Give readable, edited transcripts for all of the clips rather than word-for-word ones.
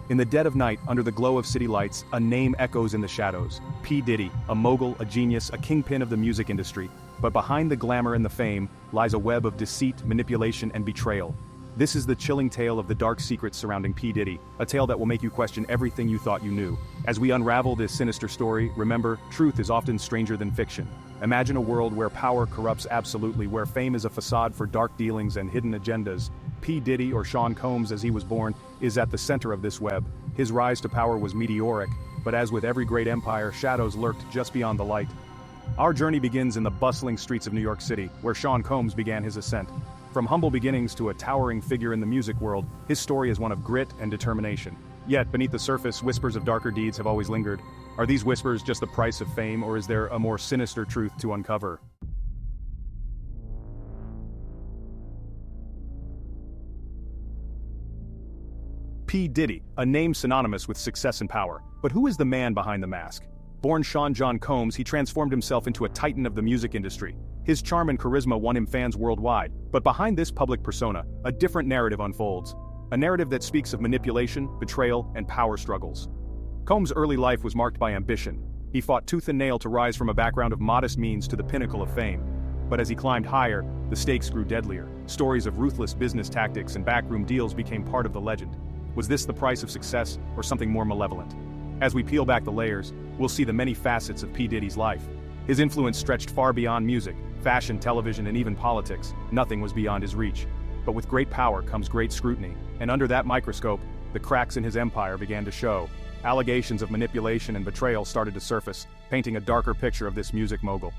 In the dead of night, under the glow of city lights, a name echoes in the shadows. P. Diddy, a mogul, a genius, a kingpin of the music industry. But behind the glamour and the fame, lies a web of deceit, manipulation, and betrayal. This is the chilling tale of the dark secrets surrounding P. Diddy, a tale that will make you question everything you thought you knew. As we unravel this sinister story, remember, truth is often stranger than fiction. Imagine a world where power corrupts absolutely, where fame is a facade for dark dealings and hidden agendas. P. Diddy, or Sean Combs as he was born, is at the center of this web. His rise to power was meteoric, but as with every great empire, shadows lurked just beyond the light. Our journey begins in the bustling streets of New York City, where Sean Combs began his ascent. From humble beginnings to a towering figure in the music world, his story is one of grit and determination. Yet, beneath the surface, whispers of darker deeds have always lingered. Are these whispers just the price of fame, or is there a more sinister truth to uncover? P. Diddy, a name synonymous with success and power. But who is the man behind the mask? Born Sean John Combs, he transformed himself into a titan of the music industry. His charm and charisma won him fans worldwide, but behind this public persona, a different narrative unfolds. A narrative that speaks of manipulation, betrayal, and power struggles. Combs' early life was marked by ambition. He fought tooth and nail to rise from a background of modest means to the pinnacle of fame. But as he climbed higher, the stakes grew deadlier. Stories of ruthless business tactics and backroom deals became part of the legend. Was this the price of success, or something more malevolent? As we peel back the layers, we'll see the many facets of P. Diddy's life. His influence stretched far beyond music, fashion, television, and even politics. Nothing was beyond his reach. But with great power comes great scrutiny, and under that microscope, the cracks in his empire began to show. Allegations of manipulation and betrayal started to surface, painting a darker picture of this music mogul.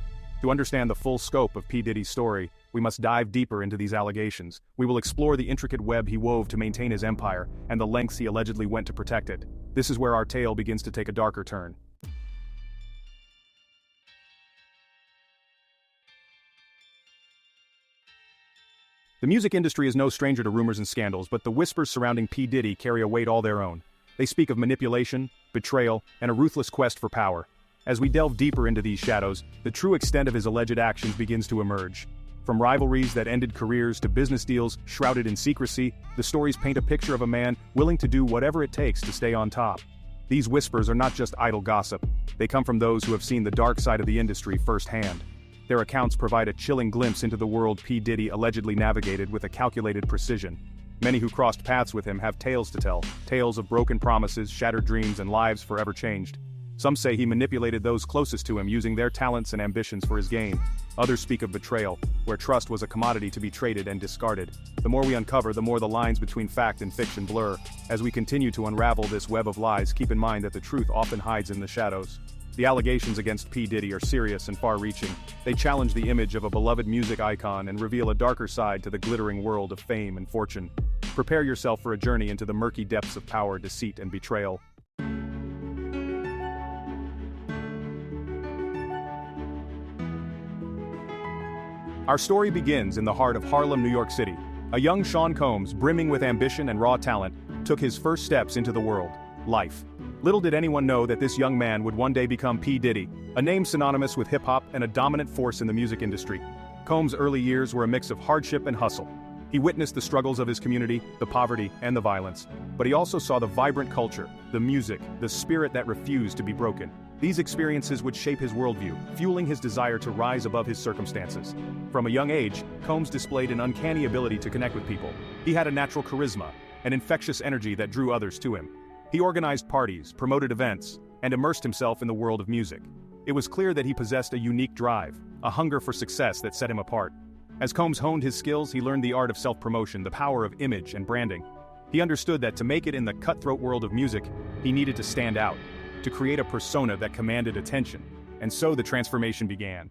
To understand the full scope of P. Diddy's story, we must dive deeper into these allegations. We will explore the intricate web he wove to maintain his empire, and the lengths he allegedly went to protect it. This is where our tale begins to take a darker turn. The music industry is no stranger to rumors and scandals, but the whispers surrounding P. Diddy carry a weight all their own. They speak of manipulation, betrayal, and a ruthless quest for power. As we delve deeper into these shadows, the true extent of his alleged actions begins to emerge. From rivalries that ended careers to business deals shrouded in secrecy, the stories paint a picture of a man willing to do whatever it takes to stay on top. These whispers are not just idle gossip. They come from those who have seen the dark side of the industry firsthand. Their accounts provide a chilling glimpse into the world P. Diddy allegedly navigated with a calculated precision. Many who crossed paths with him have tales to tell, tales of broken promises, shattered dreams, and lives forever changed. Some say he manipulated those closest to him using their talents and ambitions for his gain. Others speak of betrayal, where trust was a commodity to be traded and discarded. The more we uncover, the more the lines between fact and fiction blur. As we continue to unravel this web of lies, keep in mind that the truth often hides in the shadows. The allegations against P. Diddy are serious and far-reaching. They challenge the image of a beloved music icon and reveal a darker side to the glittering world of fame and fortune. Prepare yourself for a journey into the murky depths of power, deceit, and betrayal. Our story begins in the heart of Harlem, New York City. A young Sean Combs, brimming with ambition and raw talent, took his first steps into the world, life. Little did anyone know that this young man would one day become P. Diddy, a name synonymous with hip-hop and a dominant force in the music industry. Combs' early years were a mix of hardship and hustle. He witnessed the struggles of his community, the poverty, and the violence. But he also saw the vibrant culture, the music, the spirit that refused to be broken. These experiences would shape his worldview, fueling his desire to rise above his circumstances. From a young age, Combs displayed an uncanny ability to connect with people. He had a natural charisma, an infectious energy that drew others to him. He organized parties, promoted events, and immersed himself in the world of music. It was clear that he possessed a unique drive, a hunger for success that set him apart. As Combs honed his skills, he learned the art of self-promotion, the power of image and branding. He understood that to make it in the cutthroat world of music, he needed to stand out, to create a persona that commanded attention. And so the transformation began.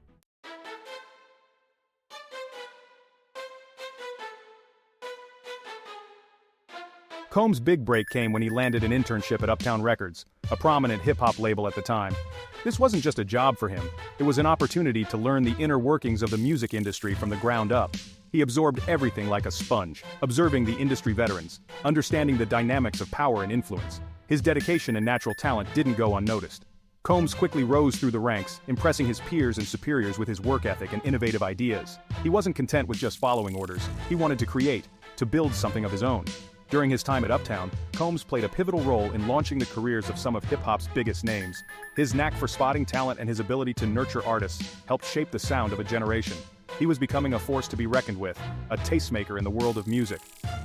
Combs' big break came when he landed an internship at Uptown Records, a prominent hip-hop label at the time. This wasn't just a job for him, it was an opportunity to learn the inner workings of the music industry from the ground up. He absorbed everything like a sponge, observing the industry veterans, understanding the dynamics of power and influence. His dedication and natural talent didn't go unnoticed. Combs quickly rose through the ranks, impressing his peers and superiors with his work ethic and innovative ideas. He wasn't content with just following orders, he wanted to create, to build something of his own. During his time at Uptown, Combs played a pivotal role in launching the careers of some of hip-hop's biggest names. His knack for spotting talent and his ability to nurture artists helped shape the sound of a generation. He was becoming a force to be reckoned with, a tastemaker in the world of music.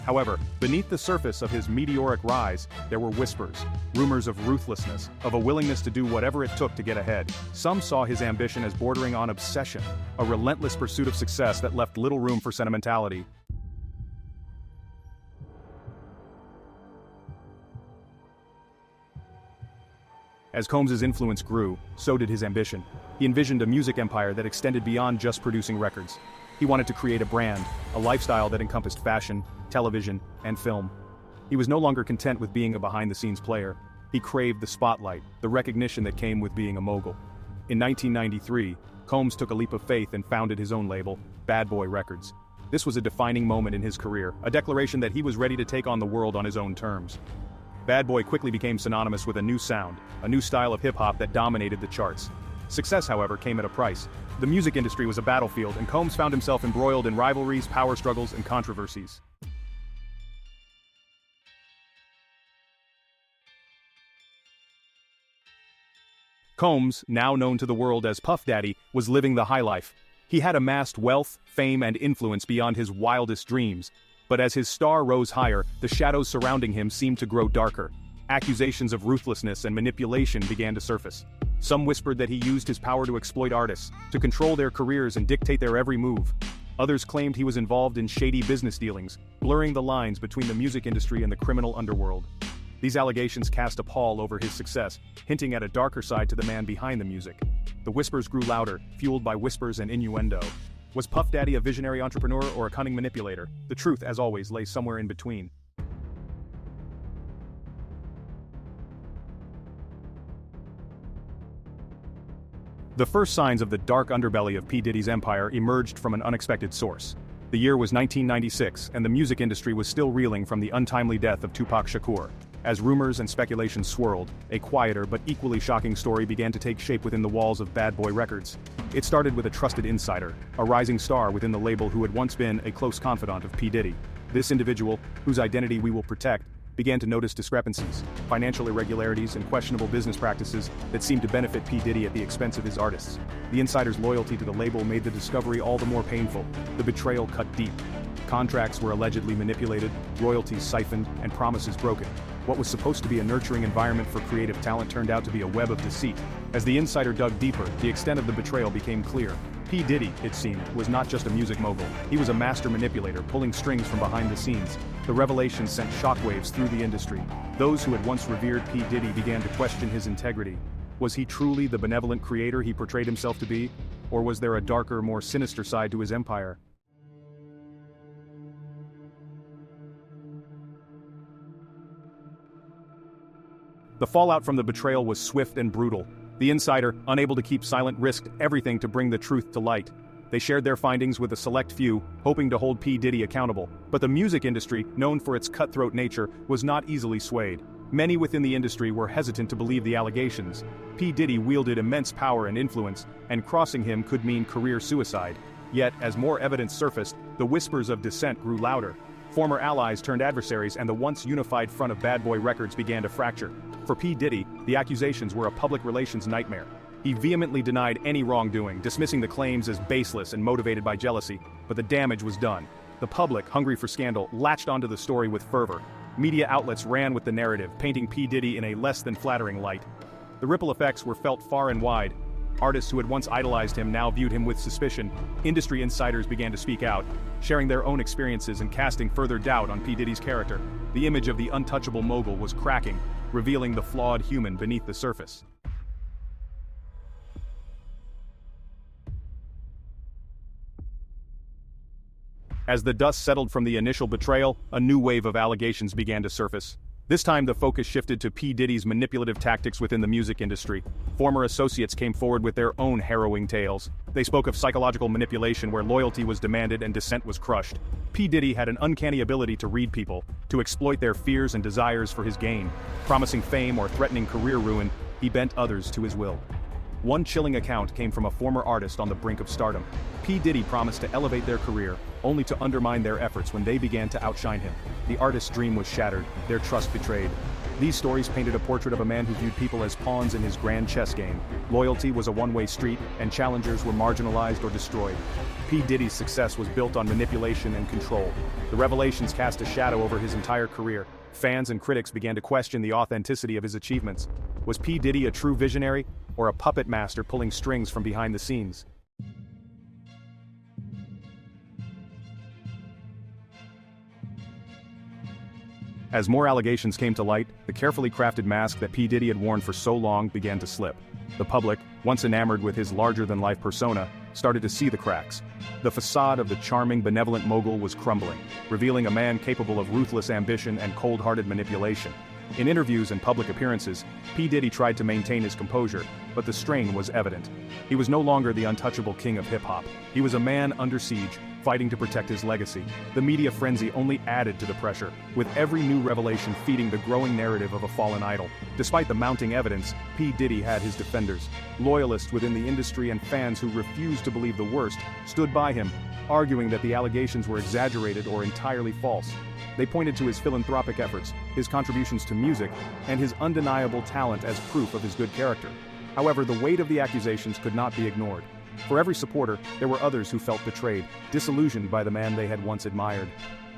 However, beneath the surface of his meteoric rise, there were whispers, rumors of ruthlessness, of a willingness to do whatever it took to get ahead. Some saw his ambition as bordering on obsession, a relentless pursuit of success that left little room for sentimentality. As Combs' influence grew, so did his ambition. He envisioned a music empire that extended beyond just producing records. He wanted to create a brand, a lifestyle that encompassed fashion, television, and film. He was no longer content with being a behind-the-scenes player. He craved the spotlight, the recognition that came with being a mogul. In 1993, Combs took a leap of faith and founded his own label, Bad Boy Records. This was a defining moment in his career, a declaration that he was ready to take on the world on his own terms. Bad Boy quickly became synonymous with a new sound, a new style of hip-hop that dominated the charts. Success, however, came at a price. The music industry was a battlefield, and Combs found himself embroiled in rivalries, power struggles, and controversies. Combs, now known to the world as Puff Daddy, was living the high life. He had amassed wealth, fame, and influence beyond his wildest dreams. But as his star rose higher, the shadows surrounding him seemed to grow darker. Accusations of ruthlessness and manipulation began to surface. Some whispered that he used his power to exploit artists, to control their careers and dictate their every move. Others claimed he was involved in shady business dealings, blurring the lines between the music industry and the criminal underworld. These allegations cast a pall over his success, hinting at a darker side to the man behind the music. The whispers grew louder, fueled by whispers and innuendo. Was Puff Daddy a visionary entrepreneur or a cunning manipulator? The truth, as always, lay somewhere in between. The first signs of the dark underbelly of P. Diddy's empire emerged from an unexpected source. The year was 1996, and the music industry was still reeling from the untimely death of Tupac Shakur. As rumors and speculation swirled, a quieter but equally shocking story began to take shape within the walls of Bad Boy Records. It started with a trusted insider, a rising star within the label who had once been a close confidant of P. Diddy. This individual, whose identity we will protect, began to notice discrepancies, financial irregularities, and questionable business practices that seemed to benefit P. Diddy at the expense of his artists. The insider's loyalty to the label made the discovery all the more painful. The betrayal cut deep. Contracts were allegedly manipulated, royalties siphoned, and promises broken. What was supposed to be a nurturing environment for creative talent turned out to be a web of deceit. As the insider dug deeper, the extent of the betrayal became clear. P. Diddy, it seemed, was not just a music mogul. He was a master manipulator, pulling strings from behind the scenes. The revelation sent shockwaves through the industry. Those who had once revered P. Diddy began to question his integrity. Was he truly the benevolent creator he portrayed himself to be? Or was there a darker, more sinister side to his empire? The fallout from the betrayal was swift and brutal. The insider, unable to keep silent, risked everything to bring the truth to light. They shared their findings with a select few, hoping to hold P. Diddy accountable. But the music industry, known for its cutthroat nature, was not easily swayed. Many within the industry were hesitant to believe the allegations. P. Diddy wielded immense power and influence, and crossing him could mean career suicide. Yet, as more evidence surfaced, the whispers of dissent grew louder. Former allies turned adversaries, and the once unified front of Bad Boy Records began to fracture. For P. Diddy, the accusations were a public relations nightmare. He vehemently denied any wrongdoing, dismissing the claims as baseless and motivated by jealousy, but the damage was done. The public, hungry for scandal, latched onto the story with fervor. Media outlets ran with the narrative, painting P. Diddy in a less than flattering light. The ripple effects were felt far and wide. Artists who had once idolized him now viewed him with suspicion. Industry insiders began to speak out, sharing their own experiences and casting further doubt on P. Diddy's character. The image of the untouchable mogul was cracking, revealing the flawed human beneath the surface. As the dust settled from the initial betrayal, a new wave of allegations began to surface. This time the focus shifted to P. Diddy's manipulative tactics within the music industry. Former associates came forward with their own harrowing tales. They spoke of psychological manipulation where loyalty was demanded and dissent was crushed. P. Diddy had an uncanny ability to read people, to exploit their fears and desires for his gain. Promising fame or threatening career ruin, he bent others to his will. One chilling account came from a former artist on the brink of stardom. P. Diddy promised to elevate their career, only to undermine their efforts when they began to outshine him. The artist's dream was shattered, their trust betrayed. These stories painted a portrait of a man who viewed people as pawns in his grand chess game. Loyalty was a one-way street, and challengers were marginalized or destroyed. P. Diddy's success was built on manipulation and control. The revelations cast a shadow over his entire career. Fans and critics began to question the authenticity of his achievements. Was P. Diddy a true visionary, or a puppet master pulling strings from behind the scenes? As more allegations came to light, the carefully crafted mask that P. Diddy had worn for so long began to slip. The public, once enamored with his larger-than-life persona, started to see the cracks. The facade of the charming, benevolent mogul was crumbling, revealing a man capable of ruthless ambition and cold-hearted manipulation. In interviews and public appearances, P. Diddy tried to maintain his composure, but the strain was evident. He was no longer the untouchable king of hip-hop. He was a man under siege, fighting to protect his legacy. The media frenzy only added to the pressure, with every new revelation feeding the growing narrative of a fallen idol. Despite the mounting evidence, P. Diddy had his defenders. Loyalists within the industry and fans who refused to believe the worst stood by him, arguing that the allegations were exaggerated or entirely false. They pointed to his philanthropic efforts, his contributions to music, and his undeniable talent as proof of his good character. However, the weight of the accusations could not be ignored. For every supporter, there were others who felt betrayed, disillusioned by the man they had once admired.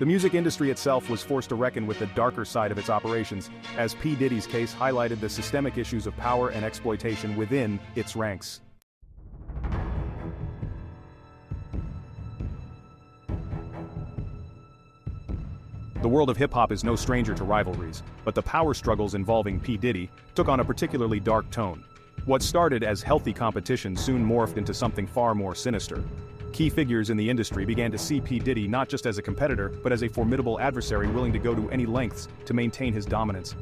The music industry itself was forced to reckon with the darker side of its operations, as P. Diddy's case highlighted the systemic issues of power and exploitation within its ranks. The world of hip-hop is no stranger to rivalries, but the power struggles involving P. Diddy took on a particularly dark tone. What started as healthy competition soon morphed into something far more sinister. Key figures in the industry began to see P. Diddy not just as a competitor, but as a formidable adversary willing to go to any lengths to maintain his dominance.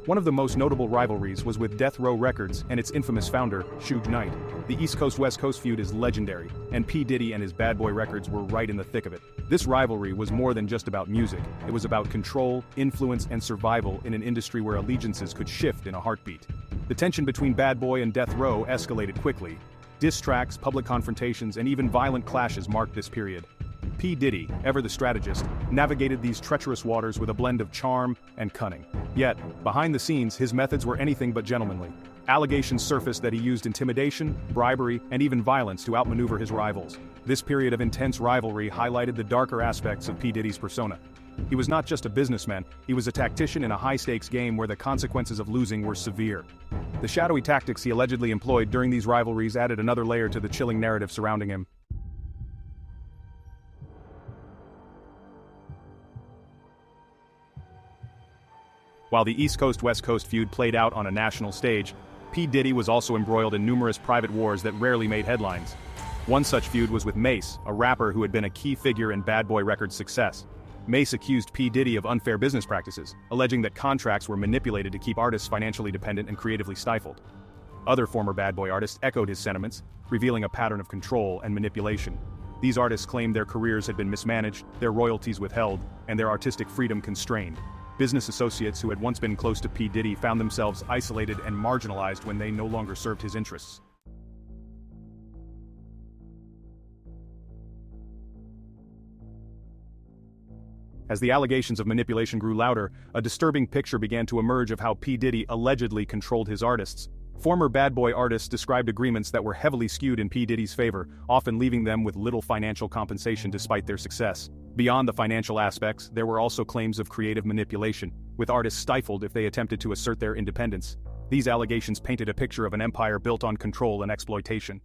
One of the most notable rivalries was with Death Row Records and its infamous founder, Suge Knight. The East Coast-West Coast feud is legendary, and P. Diddy and his Bad Boy Records were right in the thick of it. This rivalry was more than just about music. It was about control, influence, and survival in an industry where allegiances could shift in a heartbeat. The tension between Bad Boy and Death Row escalated quickly. Diss tracks, public confrontations, and even violent clashes marked this period. P. Diddy, ever the strategist, navigated these treacherous waters with a blend of charm and cunning. Yet, behind the scenes, his methods were anything but gentlemanly. Allegations surfaced that he used intimidation, bribery, and even violence to outmaneuver his rivals. This period of intense rivalry highlighted the darker aspects of P. Diddy's persona. He was not just a businessman, he was a tactician in a high-stakes game where the consequences of losing were severe. The shadowy tactics he allegedly employed during these rivalries added another layer to the chilling narrative surrounding him. While the East Coast-West Coast feud played out on a national stage, P. Diddy was also embroiled in numerous private wars that rarely made headlines. One such feud was with Mace, a rapper who had been a key figure in Bad Boy Records' success. Mace accused P. Diddy of unfair business practices, alleging that contracts were manipulated to keep artists financially dependent and creatively stifled. Other former Bad Boy artists echoed his sentiments, revealing a pattern of control and manipulation. These artists claimed their careers had been mismanaged, their royalties withheld, and their artistic freedom constrained. Business associates who had once been close to P. Diddy found themselves isolated and marginalized when they no longer served his interests. As the allegations of manipulation grew louder, a disturbing picture began to emerge of how P. Diddy allegedly controlled his artists. Former Bad Boy artists described agreements that were heavily skewed in P. Diddy's favor, often leaving them with little financial compensation despite their success. Beyond the financial aspects, there were also claims of creative manipulation, with artists stifled if they attempted to assert their independence. These allegations painted a picture of an empire built on control and exploitation.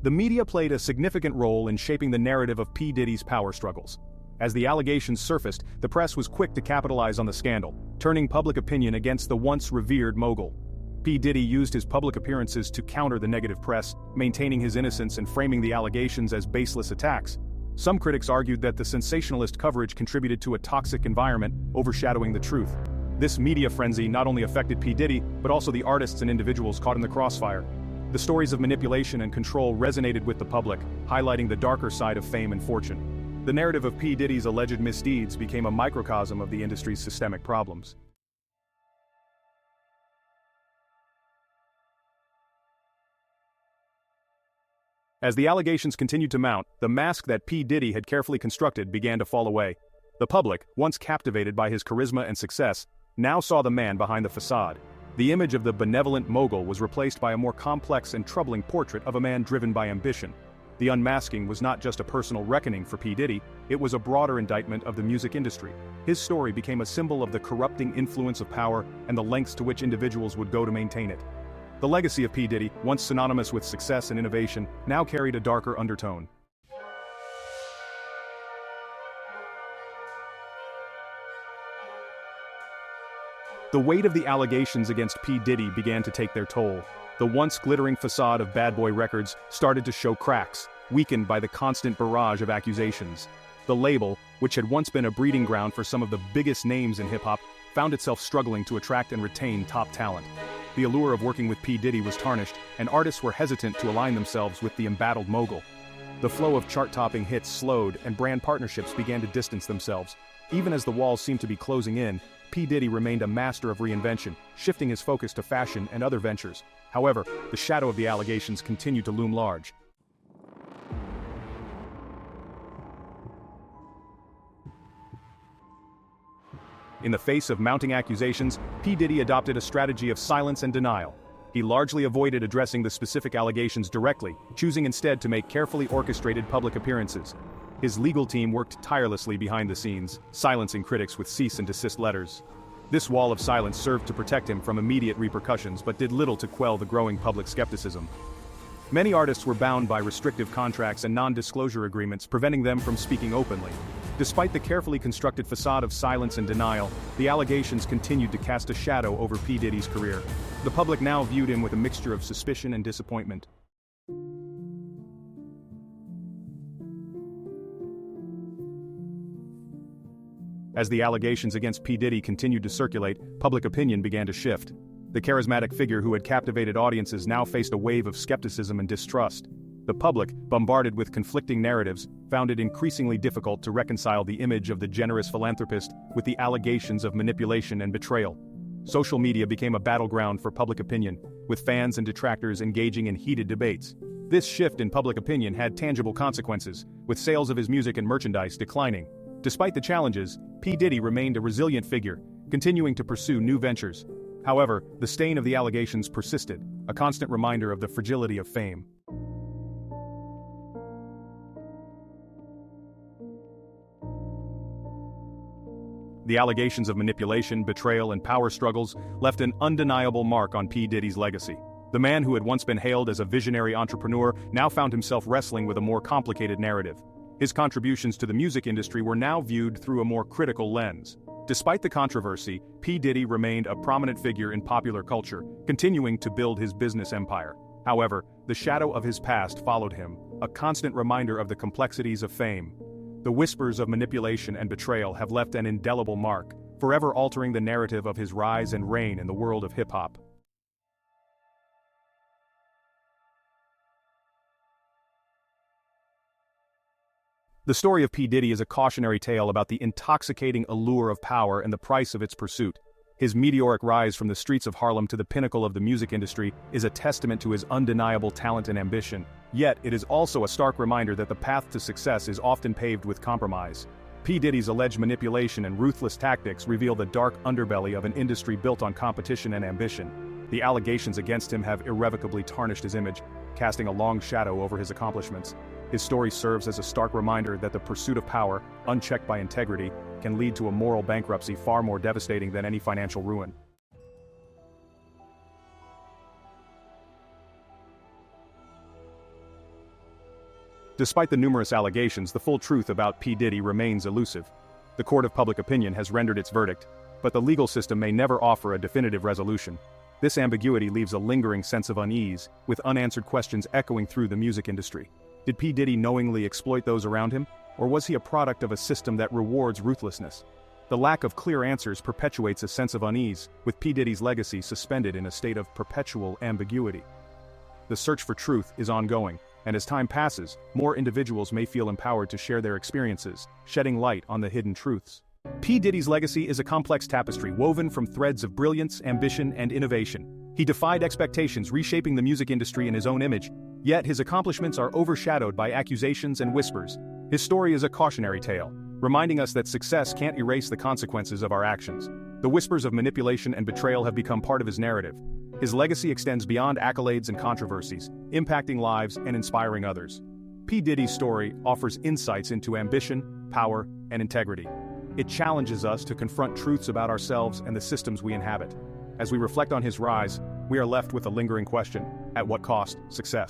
The media played a significant role in shaping the narrative of P. Diddy's power struggles. As the allegations surfaced, the press was quick to capitalize on the scandal, turning public opinion against the once revered mogul. P. Diddy used his public appearances to counter the negative press, maintaining his innocence and framing the allegations as baseless attacks. Some critics argued that the sensationalist coverage contributed to a toxic environment, overshadowing the truth. This media frenzy not only affected P. Diddy, but also the artists and individuals caught in the crossfire. The stories of manipulation and control resonated with the public, highlighting the darker side of fame and fortune. The narrative of P. Diddy's alleged misdeeds became a microcosm of the industry's systemic problems. As the allegations continued to mount, the mask that P. Diddy had carefully constructed began to fall away. The public, once captivated by his charisma and success, now saw the man behind the facade. The image of the benevolent mogul was replaced by a more complex and troubling portrait of a man driven by ambition. The unmasking was not just a personal reckoning for P. Diddy, it was a broader indictment of the music industry. His story became a symbol of the corrupting influence of power and the lengths to which individuals would go to maintain it. The legacy of P. Diddy, once synonymous with success and innovation, now carried a darker undertone. The weight of the allegations against P. Diddy began to take their toll. The once glittering facade of Bad Boy Records started to show cracks, weakened by the constant barrage of accusations. The label, which had once been a breeding ground for some of the biggest names in hip-hop, found itself struggling to attract and retain top talent. The allure of working with P. Diddy was tarnished, and artists were hesitant to align themselves with the embattled mogul. The flow of chart-topping hits slowed, and brand partnerships began to distance themselves. Even as the walls seemed to be closing in, P. Diddy remained a master of reinvention, shifting his focus to fashion and other ventures. However, the shadow of the allegations continued to loom large. In the face of mounting accusations, P. Diddy adopted a strategy of silence and denial. He largely avoided addressing the specific allegations directly, choosing instead to make carefully orchestrated public appearances. His legal team worked tirelessly behind the scenes, silencing critics with cease and desist letters. This wall of silence served to protect him from immediate repercussions but did little to quell the growing public skepticism. Many artists were bound by restrictive contracts and non-disclosure agreements preventing them from speaking openly. Despite the carefully constructed facade of silence and denial, the allegations continued to cast a shadow over P. Diddy's career. The public now viewed him with a mixture of suspicion and disappointment. As the allegations against P. Diddy continued to circulate, public opinion began to shift. The charismatic figure who had captivated audiences now faced a wave of skepticism and distrust. The public, bombarded with conflicting narratives, found it increasingly difficult to reconcile the image of the generous philanthropist with the allegations of manipulation and betrayal. Social media became a battleground for public opinion, with fans and detractors engaging in heated debates. This shift in public opinion had tangible consequences, with sales of his music and merchandise declining. Despite the challenges, P. Diddy remained a resilient figure, continuing to pursue new ventures. However, the stain of the allegations persisted, a constant reminder of the fragility of fame. The allegations of manipulation, betrayal, and power struggles left an undeniable mark on P. Diddy's legacy. The man who had once been hailed as a visionary entrepreneur now found himself wrestling with a more complicated narrative. His contributions to the music industry were now viewed through a more critical lens. Despite the controversy, P. Diddy remained a prominent figure in popular culture, continuing to build his business empire. However, the shadow of his past followed him, a constant reminder of the complexities of fame. The whispers of manipulation and betrayal have left an indelible mark, forever altering the narrative of his rise and reign in the world of hip-hop. The story of P. Diddy is a cautionary tale about the intoxicating allure of power and the price of its pursuit. His meteoric rise from the streets of Harlem to the pinnacle of the music industry is a testament to his undeniable talent and ambition. Yet, it is also a stark reminder that the path to success is often paved with compromise. P. Diddy's alleged manipulation and ruthless tactics reveal the dark underbelly of an industry built on competition and ambition. The allegations against him have irrevocably tarnished his image, casting a long shadow over his accomplishments. His story serves as a stark reminder that the pursuit of power, unchecked by integrity, can lead to a moral bankruptcy far more devastating than any financial ruin. Despite the numerous allegations, the full truth about P. Diddy remains elusive. The court of public opinion has rendered its verdict, but the legal system may never offer a definitive resolution. This ambiguity leaves a lingering sense of unease, with unanswered questions echoing through the music industry. Did P. Diddy knowingly exploit those around him, or was he a product of a system that rewards ruthlessness? The lack of clear answers perpetuates a sense of unease, with P. Diddy's legacy suspended in a state of perpetual ambiguity. The search for truth is ongoing, And as time passes, more individuals may feel empowered to share their experiences, shedding light on the hidden truths. P. Diddy's legacy is a complex tapestry woven from threads of brilliance, ambition, and innovation. He defied expectations, reshaping the music industry in his own image, yet his accomplishments are overshadowed by accusations and whispers. His story is a cautionary tale, reminding us that success can't erase the consequences of our actions. The whispers of manipulation and betrayal have become part of his narrative. His legacy extends beyond accolades and controversies, impacting lives and inspiring others. P. Diddy's story offers insights into ambition, power, and integrity. It challenges us to confront truths about ourselves and the systems we inhabit. As we reflect on his rise, we are left with a lingering question: at what cost? Success.